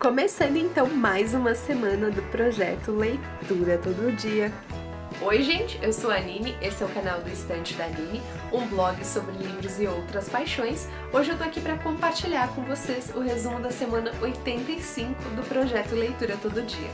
Começando então mais uma semana do projeto Leitura Todo Dia. Oi gente, eu sou a Nini, esse é o canal do Estante da Nini, um blog sobre livros e outras paixões. Hoje eu tô aqui para compartilhar com vocês o resumo da semana 85 do projeto Leitura Todo Dia.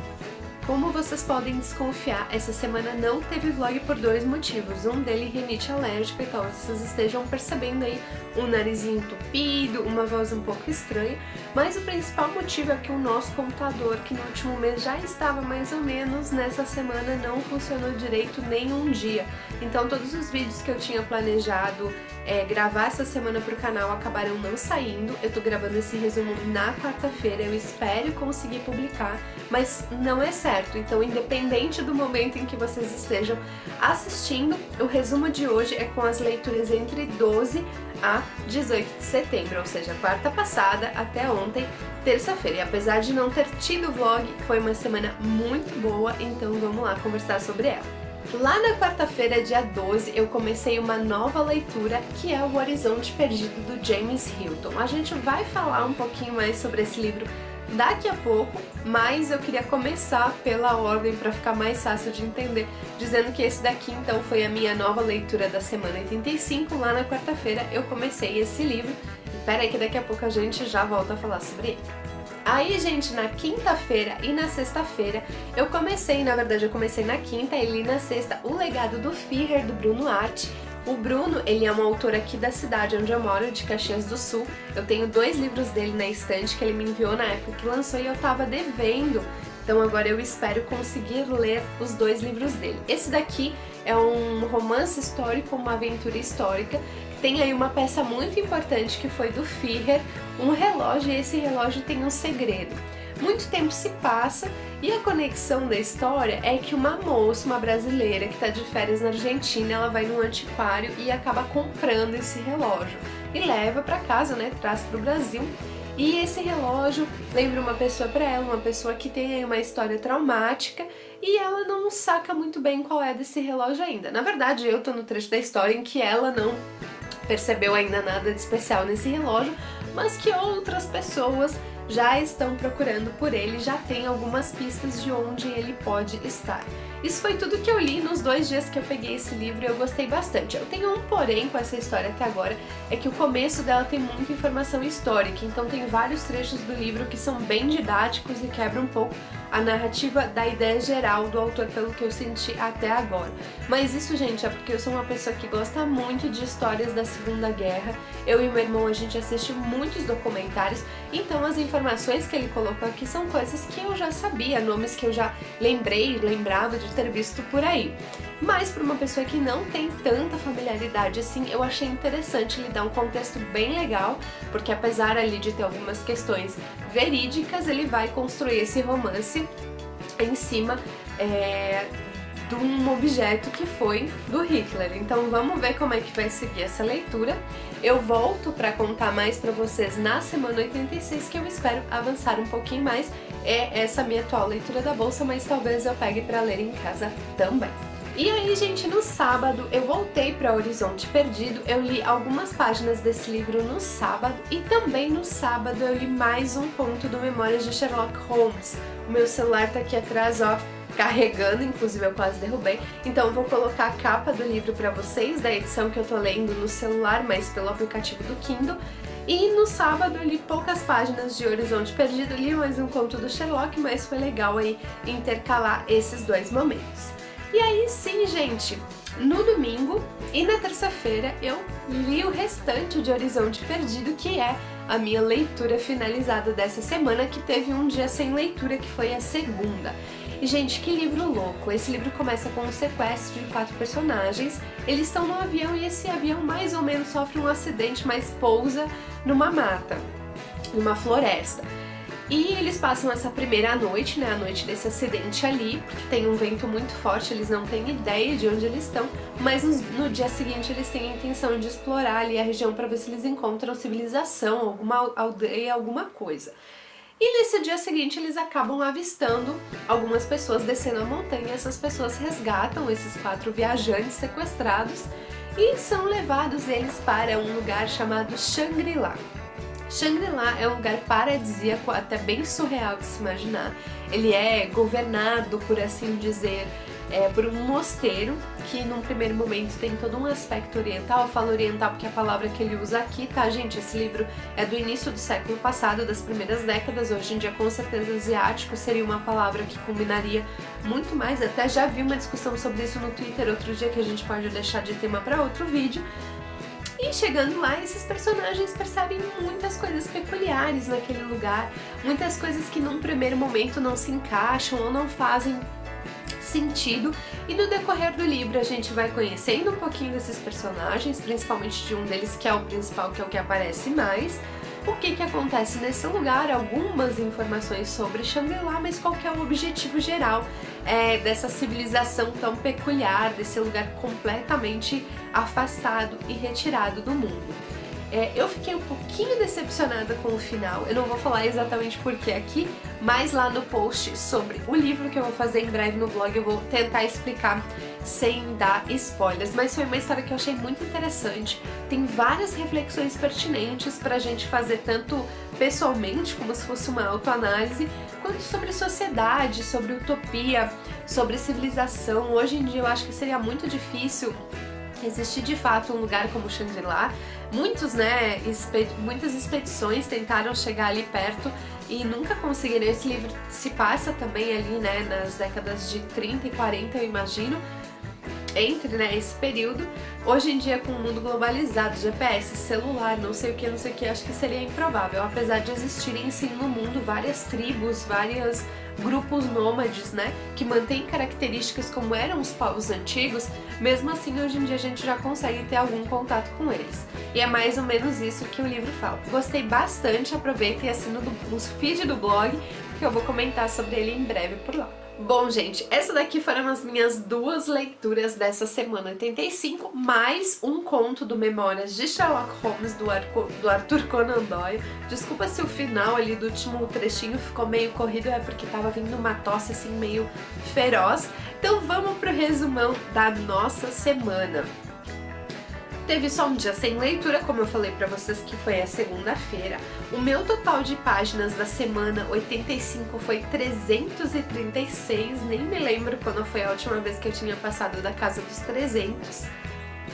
Como vocês podem desconfiar, essa semana não teve vlog por dois motivos. Um deles, rinite alérgica, e talvez vocês estejam percebendo aí um narizinho entupido, uma voz um pouco estranha. Mas o principal motivo é que o nosso computador, que no último mês já estava mais ou menos, nessa semana não funcionou direito nenhum dia. Então todos os vídeos que eu tinha planejado gravar essa semana pro canal acabaram não saindo. Eu tô gravando esse resumo na quarta-feira, eu espero conseguir publicar, mas não é certo. Então, independente do momento em que vocês estejam assistindo, o resumo de hoje é com as leituras entre 12 a 18 de setembro, ou seja, quarta passada até ontem, terça-feira. E apesar de não ter tido vlog, foi uma semana muito boa, então vamos lá conversar sobre ela. Lá na quarta-feira, dia 12, eu comecei uma nova leitura, que é O Horizonte Perdido, do James Hilton. A gente vai falar um pouquinho mais sobre esse livro daqui a pouco, mas eu queria começar pela ordem para ficar mais fácil de entender, dizendo que esse daqui então foi a minha nova leitura da semana 85. Lá na quarta-feira eu comecei esse livro, e pera aí que daqui a pouco a gente já volta a falar sobre ele. Aí, gente, na quinta-feira e na sexta-feira eu comecei na quinta e li na sexta O Legado do Führer, do Bruno Artz. O Bruno, ele é um autor aqui da cidade onde eu moro, de Caxias do Sul. Eu tenho 2 livros dele na estante que ele me enviou na época que lançou e eu tava devendo. Então agora eu espero conseguir ler os 2 livros dele. Esse daqui é um romance histórico, uma aventura histórica. Tem aí uma peça muito importante que foi do Führer, um relógio, e esse relógio tem um segredo. Muito tempo se passa e a conexão da história é que uma moça, uma brasileira que está de férias na Argentina, ela vai num antiquário e acaba comprando esse relógio e leva para casa, né, traz para o Brasil. E esse relógio lembra uma pessoa para ela, uma pessoa que tem uma história traumática, e ela não saca muito bem qual é desse relógio ainda. Na verdade, eu tô no trecho da história em que ela não percebeu ainda nada de especial nesse relógio, mas que outras pessoas já estão procurando por ele, já tem algumas pistas de onde ele pode estar. Isso foi tudo que eu li nos 2 dias que eu peguei esse livro e eu gostei bastante. Eu tenho um porém com essa história até agora, é que o começo dela tem muita informação histórica, então tem vários trechos do livro que são bem didáticos e quebram um pouco a narrativa da ideia geral do autor, pelo que eu senti até agora. Mas isso, gente, é porque eu sou uma pessoa que gosta muito de histórias da Segunda Guerra. Eu e meu irmão, a gente assiste muitos documentários, então as informações que ele colocou aqui são coisas que eu já sabia, nomes que eu já lembrava de ter visto por aí. Mas para uma pessoa que não tem tanta familiaridade assim, eu achei interessante lhe dar um contexto bem legal, porque apesar ali de ter algumas questões verídicas, ele vai construir esse romance em cima de um objeto que foi do Hitler. Então vamos ver como é que vai seguir essa leitura. Eu volto para contar mais para vocês na semana 86, que eu espero avançar um pouquinho mais. É essa minha atual leitura da bolsa, mas talvez eu pegue para ler em casa também. E aí, gente, no sábado eu voltei para Horizonte Perdido. Eu li algumas páginas desse livro no sábado, e também no sábado eu li mais um conto do Memórias de Sherlock Holmes. O meu celular tá aqui atrás, ó, carregando, inclusive eu quase derrubei. Então eu vou colocar a capa do livro para vocês, da edição que eu tô lendo no celular, mas pelo aplicativo do Kindle. E no sábado eu li poucas páginas de Horizonte Perdido, li mais um conto do Sherlock, mas foi legal aí intercalar esses 2 momentos. E aí sim, gente, no domingo e na terça-feira eu li o restante de Horizonte Perdido, que é a minha leitura finalizada dessa semana, que teve um dia sem leitura, que foi a segunda. E, gente, que livro louco! Esse livro começa com um sequestro de 4 personagens. Eles estão no avião e esse avião mais ou menos sofre um acidente, mas pousa numa mata, numa floresta. E eles passam essa primeira noite, né, a noite desse acidente ali, porque tem um vento muito forte, eles não têm ideia de onde eles estão, mas no dia seguinte eles têm a intenção de explorar ali a região para ver se eles encontram civilização, alguma aldeia, alguma coisa. E nesse dia seguinte eles acabam avistando algumas pessoas descendo a montanha, essas pessoas resgatam esses 4 viajantes sequestrados e são levados eles para um lugar chamado Shangri-La. Shangri-La é um lugar paradisíaco, até bem surreal de se imaginar. Ele é governado, por assim dizer, por um mosteiro, que num primeiro momento tem todo um aspecto oriental. Eu falo oriental porque é a palavra que ele usa aqui, tá, gente? Esse livro é do início do século passado, das primeiras décadas. Hoje em dia, com certeza, asiático seria uma palavra que combinaria muito mais. Até já vi uma discussão sobre isso no Twitter outro dia, que a gente pode deixar de tema para outro vídeo. E chegando lá, esses personagens percebem muitas coisas peculiares naquele lugar, muitas coisas que num primeiro momento não se encaixam ou não fazem sentido, e no decorrer do livro a gente vai conhecendo um pouquinho desses personagens, principalmente de um deles que é o principal, que é o que aparece mais, o que acontece nesse lugar, algumas informações sobre Shangri-La, mas qual que é o objetivo geral dessa civilização tão peculiar, desse lugar completamente afastado e retirado do mundo. Eu fiquei um pouquinho decepcionada com o final, eu não vou falar exatamente porquê aqui, mas lá no post sobre o livro que eu vou fazer em breve no blog eu vou tentar explicar sem dar spoilers, mas foi uma história que eu achei muito interessante, tem várias reflexões pertinentes pra gente fazer tanto pessoalmente, como se fosse uma autoanálise, quanto sobre sociedade, sobre utopia, sobre civilização. Hoje em dia eu acho que seria muito difícil existir de fato um lugar como Shangri-La. Muitas expedições tentaram chegar ali perto e nunca conseguiram. Esse livro se passa também ali, né, nas décadas de 30 e 40, eu imagino, entre, né, esse período. Hoje em dia, com o mundo globalizado, GPS, celular, não sei o que, acho que seria improvável, apesar de existirem sim no mundo várias tribos, vários grupos nômades, né, que mantêm características como eram os povos antigos. Mesmo assim, hoje em dia a gente já consegue ter algum contato com eles. E é mais ou menos isso que o livro fala. Gostei bastante, aproveita e assina o feed do blog, que eu vou comentar sobre ele em breve por lá. Bom, gente, essa daqui foram as minhas duas leituras dessa semana 85, mais um conto do Memórias de Sherlock Holmes, do Arthur Conan Doyle. Desculpa se o final ali do último trechinho ficou meio corrido, é porque tava vindo uma tosse assim meio feroz. Então vamos pro resumão da nossa semana. Teve só um dia sem leitura, como eu falei pra vocês, que foi a segunda-feira. O meu total de páginas da semana 85 foi 336, nem me lembro quando foi a última vez que eu tinha passado da casa dos 300.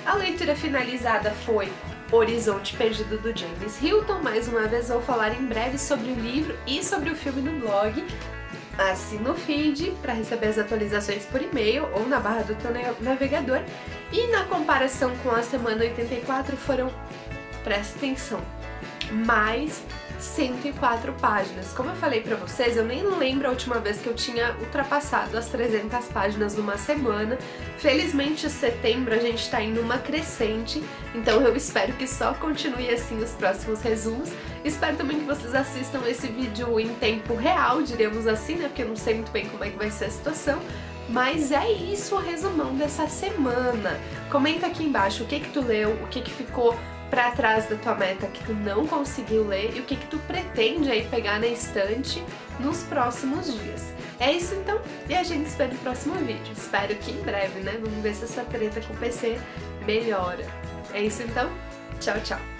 A leitura finalizada foi Horizonte Perdido, do James Hilton. Mais uma vez vou falar em breve sobre o livro e sobre o filme no blog. Assina o feed para receber as atualizações por e-mail ou na barra do teu navegador. E na comparação com a semana 84 foram, presta atenção, mais 104 páginas. Como eu falei pra vocês, eu nem lembro a última vez que eu tinha ultrapassado as 300 páginas numa semana. Felizmente, setembro a gente tá indo uma crescente, então eu espero que só continue assim os próximos resumos. Espero também que vocês assistam esse vídeo em tempo real, diríamos assim, né, porque eu não sei muito bem como é que vai ser a situação. Mas é isso o resumão dessa semana. Comenta aqui embaixo o que tu leu, o que ficou pra trás da tua meta que tu não conseguiu ler e o que tu pretende aí pegar na estante nos próximos dias. É isso então, e a gente se vê no próximo vídeo. Espero que em breve, né? Vamos ver se essa treta com o PC melhora. É isso então, tchau, tchau!